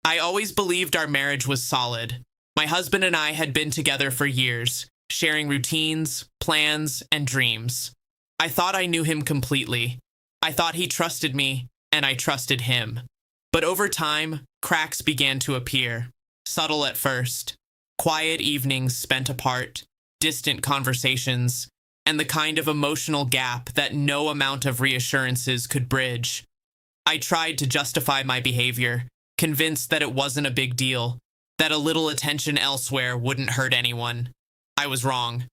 I always believed our marriage was solid. My husband and I had been together for years, sharing routines, plans, and dreams. I thought I knew him completely. I thought he trusted me, and I trusted him. But over time, cracks began to appear, subtle at first. Quiet evenings spent apart, distant conversations, and the kind of emotional gap that no amount of reassurances could bridge. I tried to justify my behavior, convinced that it wasn't a big deal, that a little attention elsewhere wouldn't hurt anyone. I was wrong.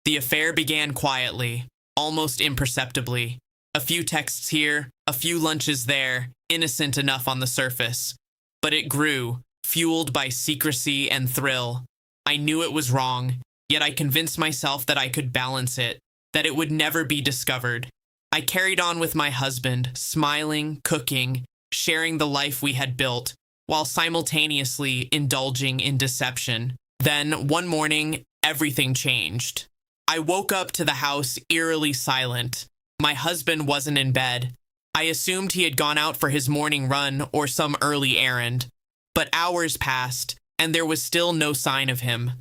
The affair began quietly, almost imperceptibly. A few texts here, a few lunches there, innocent enough on the surface. But it grew, fueled by secrecy and thrill. I knew it was wrong, yet I convinced myself that I could balance it, that it would never be discovered. I carried on with my husband, smiling, cooking, sharing the life we had built, while simultaneously indulging in deception. Then, one morning, everything changed. I woke up to the house eerily silent. My husband wasn't in bed. I assumed he had gone out for his morning run or some early errand. But hours passed, and there was still no sign of him.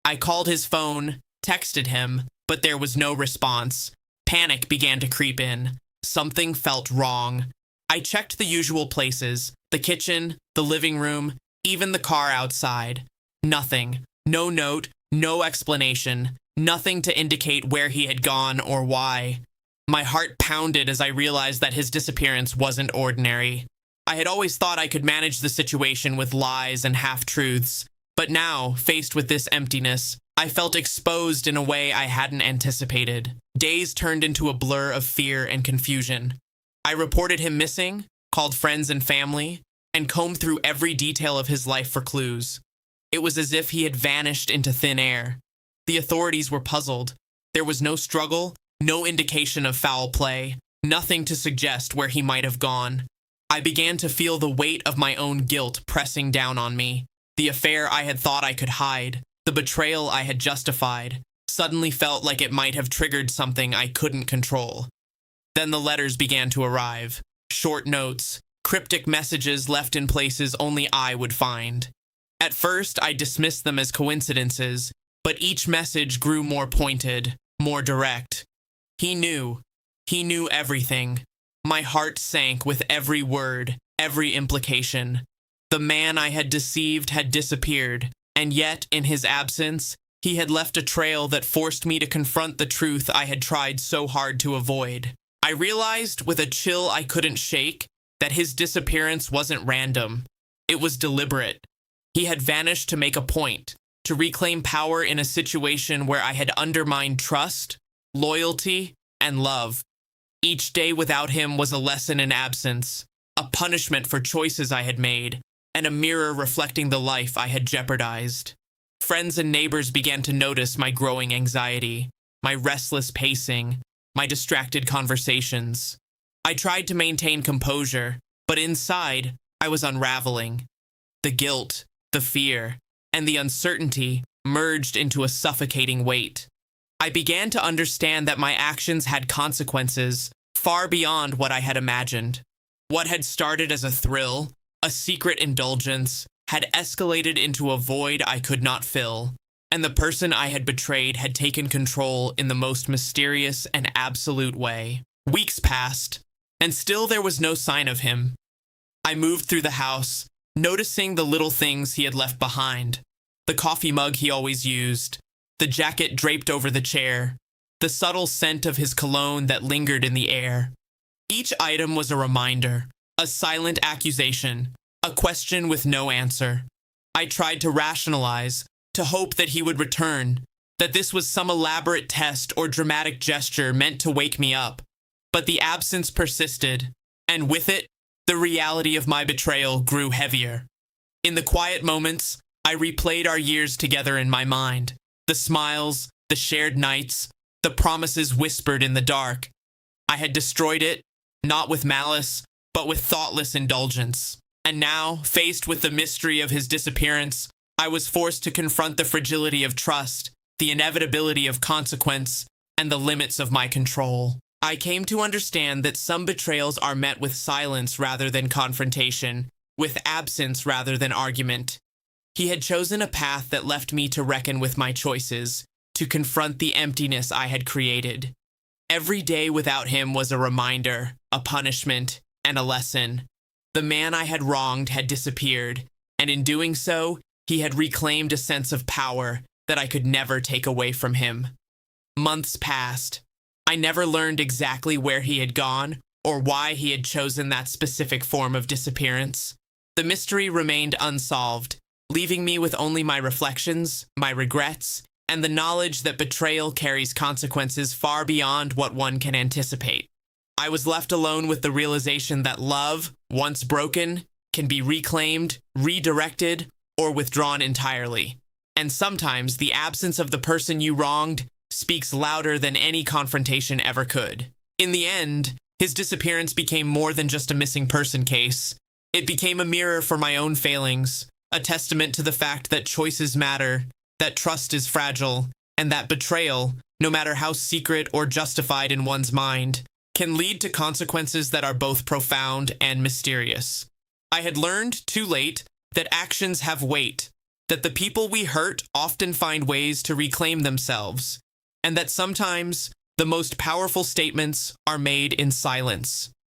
I called his phone, texted him, but there was no response. Panic began to creep in. Something felt wrong. I checked the usual places, the kitchen, the living room, even the car outside. Nothing. No note, no explanation, nothing to indicate where he had gone or why. My heart pounded as I realized that his disappearance wasn't ordinary. I had always thought I could manage the situation with lies and half-truths, but now, faced with this emptiness, I felt exposed in a way I hadn't anticipated. Days turned into a blur of fear and confusion. I reported him missing, called friends and family, and combed through every detail of his life for clues. It was as if he had vanished into thin air. The authorities were puzzled. There was no struggle, no indication of foul play, nothing to suggest where he might have gone. I began to feel the weight of my own guilt pressing down on me. The affair I had thought I could hide, the betrayal I had justified, suddenly felt like it might have triggered something I couldn't control. Then the letters began to arrive. Short notes, cryptic messages left in places only I would find. At first, I dismissed them as coincidences, but each message grew more pointed, more direct. He knew everything. My heart sank with every word, every implication. The man I had deceived had disappeared, and yet, in his absence, he had left a trail that forced me to confront the truth I had tried so hard to avoid. I realized, with a chill I couldn't shake, that his disappearance wasn't random. It was deliberate. He had vanished to make a point, to reclaim power in a situation where I had undermined trust, loyalty, and love. Each day without him was a lesson in absence, a punishment for choices I had made, and a mirror reflecting the life I had jeopardized. Friends and neighbors began to notice my growing anxiety, my restless pacing, my distracted conversations. I tried to maintain composure, but inside, I was unraveling. The guilt, the fear, and the uncertainty merged into a suffocating weight. I began to understand that my actions had consequences far beyond what I had imagined. What had started as a thrill, a secret indulgence, had escalated into a void I could not fill, and the person I had betrayed had taken control in the most mysterious and absolute way. Weeks passed, and still there was no sign of him. I moved through the house, noticing the little things he had left behind. The coffee mug he always used, the jacket draped over the chair, the subtle scent of his cologne that lingered in the air. Each item was a reminder, a silent accusation, a question with no answer. I tried to rationalize, to hope that he would return, that this was some elaborate test or dramatic gesture meant to wake me up. But the absence persisted, and with it, the reality of my betrayal grew heavier. In the quiet moments, I replayed our years together in my mind. The smiles, the shared nights, the promises whispered in the dark. I had destroyed it, not with malice, but with thoughtless indulgence. And now, faced with the mystery of his disappearance, I was forced to confront the fragility of trust, the inevitability of consequence, and the limits of my control. I came to understand that some betrayals are met with silence rather than confrontation, with absence rather than argument. He had chosen a path that left me to reckon with my choices, to confront the emptiness I had created. Every day without him was a reminder, a punishment, and a lesson. The man I had wronged had disappeared, and in doing so, he had reclaimed a sense of power that I could never take away from him. Months passed. I never learned exactly where he had gone or why he had chosen that specific form of disappearance. The mystery remained unsolved, leaving me with only my reflections, my regrets, and the knowledge that betrayal carries consequences far beyond what one can anticipate. I was left alone with the realization that love, once broken, can be reclaimed, redirected, or withdrawn entirely. And sometimes the absence of the person you wronged speaks louder than any confrontation ever could. In the end, his disappearance became more than just a missing person case. It became a mirror for my own failings, a testament to the fact that choices matter, that trust is fragile, and that betrayal, no matter how secret or justified in one's mind, can lead to consequences that are both profound and mysterious. I had learned, too late, that actions have weight, that the people we hurt often find ways to reclaim themselves, and that sometimes the most powerful statements are made in silence.